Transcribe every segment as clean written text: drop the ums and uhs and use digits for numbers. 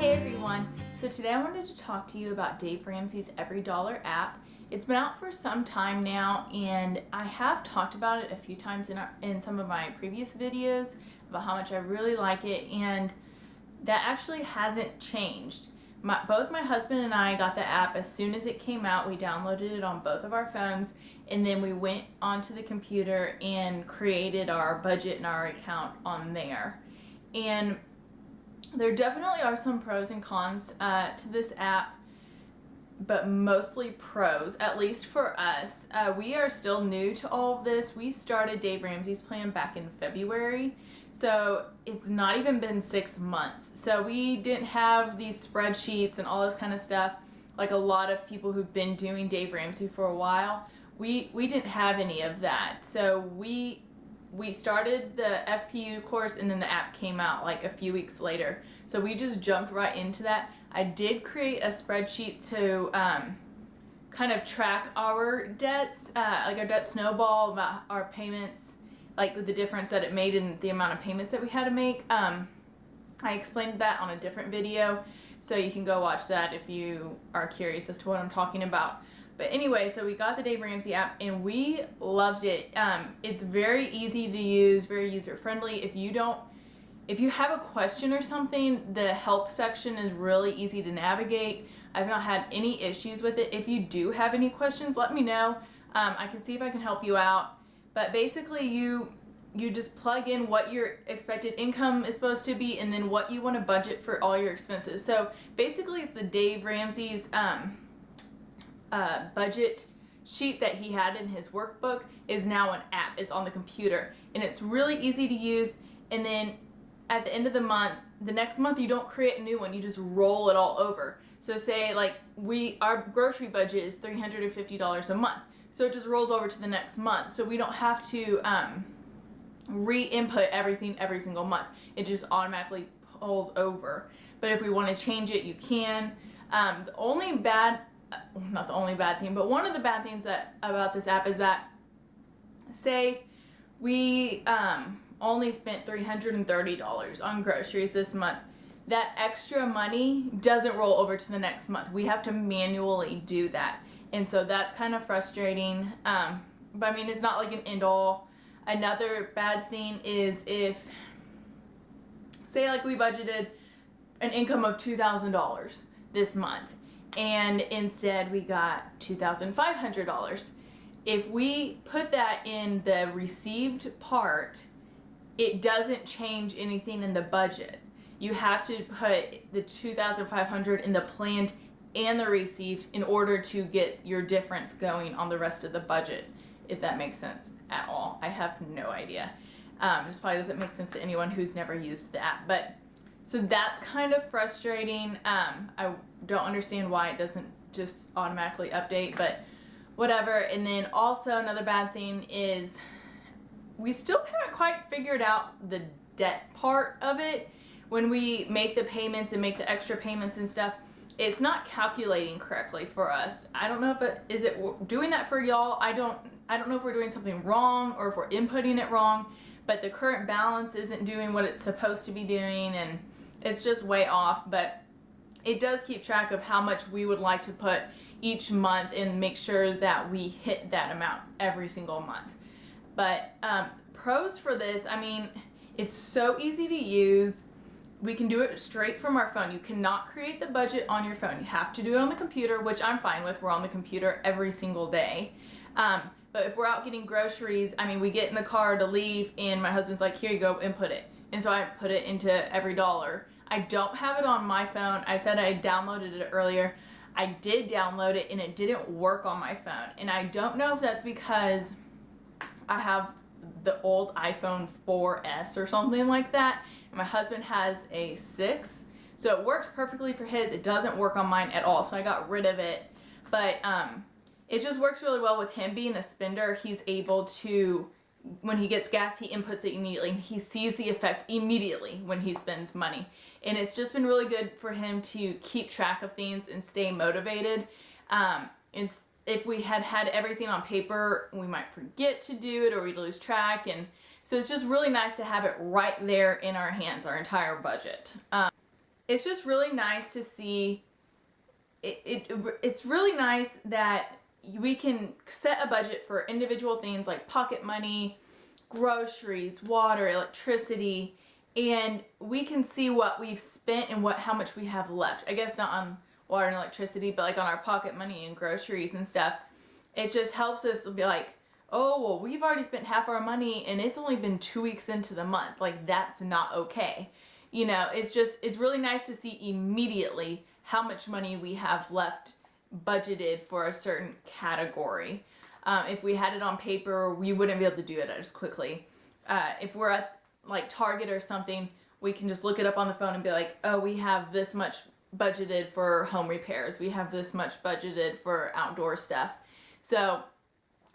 Hey everyone! So today I wanted to talk to you about Dave Ramsey's Every Dollar app. It's been out for some time now, and I have talked about it a few times in some of my previous videos about how much I really like it, and that actually hasn't changed. Both my husband and I got the app as soon as it came out. We downloaded it on both of our phones, and then we went onto the computer and created our budget and our account on there. And there definitely are some pros and cons to this app, but mostly pros, at least for us. We are still new to all of this. We started Dave Ramsey's plan back in February, so it's not even been 6 months. So we didn't have these spreadsheets and all this kind of stuff like a lot of people who've been doing Dave Ramsey for a while. We didn't have any of that. So we started the FPU course, and then the app came out like a few weeks later. So we just jumped right into that. I did create a spreadsheet to kind of track our debts, like our debt snowball, about our payments, like with the difference that it made in the amount of payments that we had to make. I explained that on a different video, so you can go watch that if you are curious as to what I'm talking about. But anyway, so we got the Dave Ramsey app and we loved it. It's very easy to use, very user-friendly. If you have a question or something, the help section is really easy to navigate. I've not had any issues with it. If you do have any questions, let me know. I can see if I can help you out. But basically you just plug in what your expected income is supposed to be and then what you want to budget for all your expenses. So basically it's the Dave Ramsey's budget sheet that he had in his workbook is now an app. It's on the computer and it's really easy to use. And then at the end of the month, the next month, you don't create a new one, you just roll it all over. So say like our grocery budget is $350 a month, so it just rolls over to the next month, so we don't have to re-input everything every single month. It just automatically pulls over. But if we want to change it, you can. The only bad not the only bad thing, but one of the bad things about this app is that, say we only spent $330 on groceries this month, that extra money doesn't roll over to the next month. We have to manually do that, and so that's kind of frustrating. But I mean, it's not like an end all. Another bad thing is if, say like we budgeted an income of $2,000 this month, and instead we got $2,500. If we put that in the received part, it doesn't change anything in the budget. You have to put the $2,500 in the planned and the received in order to get your difference going on the rest of the budget, if that makes sense at all. I have no idea. This probably doesn't make sense to anyone who's never used the app, but so that's kind of frustrating. I don't understand why it doesn't just automatically update, but whatever. And then also another bad thing is we still haven't quite figured out the debt part of it. When we make the payments and make the extra payments and stuff, it's not calculating correctly for us. I don't know if is it doing that for y'all. I don't know if we're doing something wrong or if we're inputting it wrong, but the current balance isn't doing what it's supposed to be doing, and it's just way off. But it does keep track of how much we would like to put each month and make sure that we hit that amount every single month. But pros for this, I mean, it's so easy to use. We can do it straight from our phone. You cannot create the budget on your phone. You have to do it on the computer, which I'm fine with. We're on the computer every single day. But if we're out getting groceries, I mean, we get in the car to leave and my husband's like, here you go, input it. And so I put it into Every Dollar. I don't have it on my phone. I said I downloaded it earlier. I did download it and it didn't work on my phone. And I don't know if that's because I have the old iPhone 4S or something like that. And my husband has a 6. So it works perfectly for his. It doesn't work on mine at all. So I got rid of it. But it just works really well with him being a spender. He's able to, when he gets gas, he inputs it immediately. He sees the effect immediately when he spends money. And it's just been really good for him to keep track of things and stay motivated. If we had everything on paper, we might forget to do it or we'd lose track. And so it's just really nice to have it right there in our hands, our entire budget. it's just really nice to see. It's really nice that we can set a budget for individual things like pocket money, groceries, water, electricity, and we can see what we've spent and how much we have left. I guess not on water and electricity, but like on our pocket money and groceries and stuff. It just helps us be like, oh, well, we've already spent half our money and it's only been 2 weeks into the month. Like, that's not okay. You know, it's really nice to see immediately how much money we have left budgeted for a certain category. If we had it on paper, we wouldn't be able to do it as quickly. If we're at like Target or something, we can just look it up on the phone and be like, oh, we have this much budgeted for home repairs. We have this much budgeted for outdoor stuff. So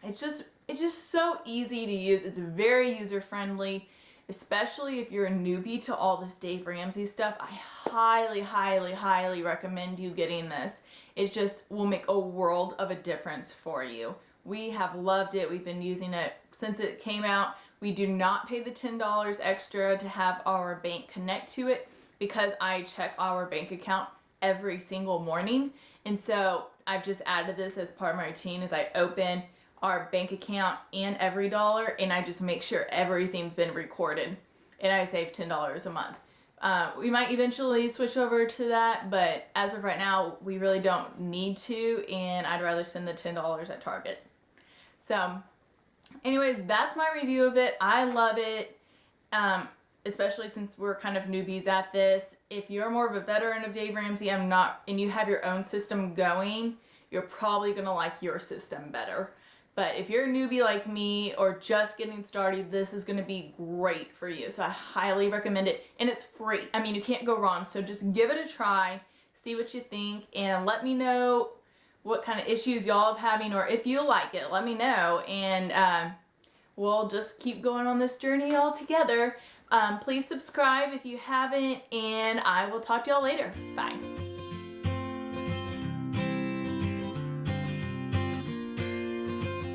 it's just so easy to use. It's very user friendly, especially if you're a newbie to all this Dave Ramsey stuff. I highly, highly, highly recommend you getting this. It just will make a world of a difference for you. We have loved it. We've been using it since it came out. We do not pay the $10 extra to have our bank connect to it because I check our bank account every single morning. And so I've just added this as part of my routine as I open our bank account and EveryDollar, and I just make sure everything's been recorded, and I save $10 a month. We might eventually switch over to that, but as of right now, we really don't need to, and I'd rather spend the $10 at Target. So anyways, that's my review of it. I love it, especially since we're kind of newbies at this. If you're more of a veteran of Dave Ramsey, and you have your own system going, you're probably gonna like your system better. But if you're a newbie like me or just getting started, this is going to be great for you. So I highly recommend it. And it's free. I mean, you can't go wrong. So just give it a try, see what you think, and let me know what kind of issues y'all have having, or if you like it, let me know. And we'll just keep going on this journey all together. Please subscribe if you haven't, and I will talk to y'all later. Bye.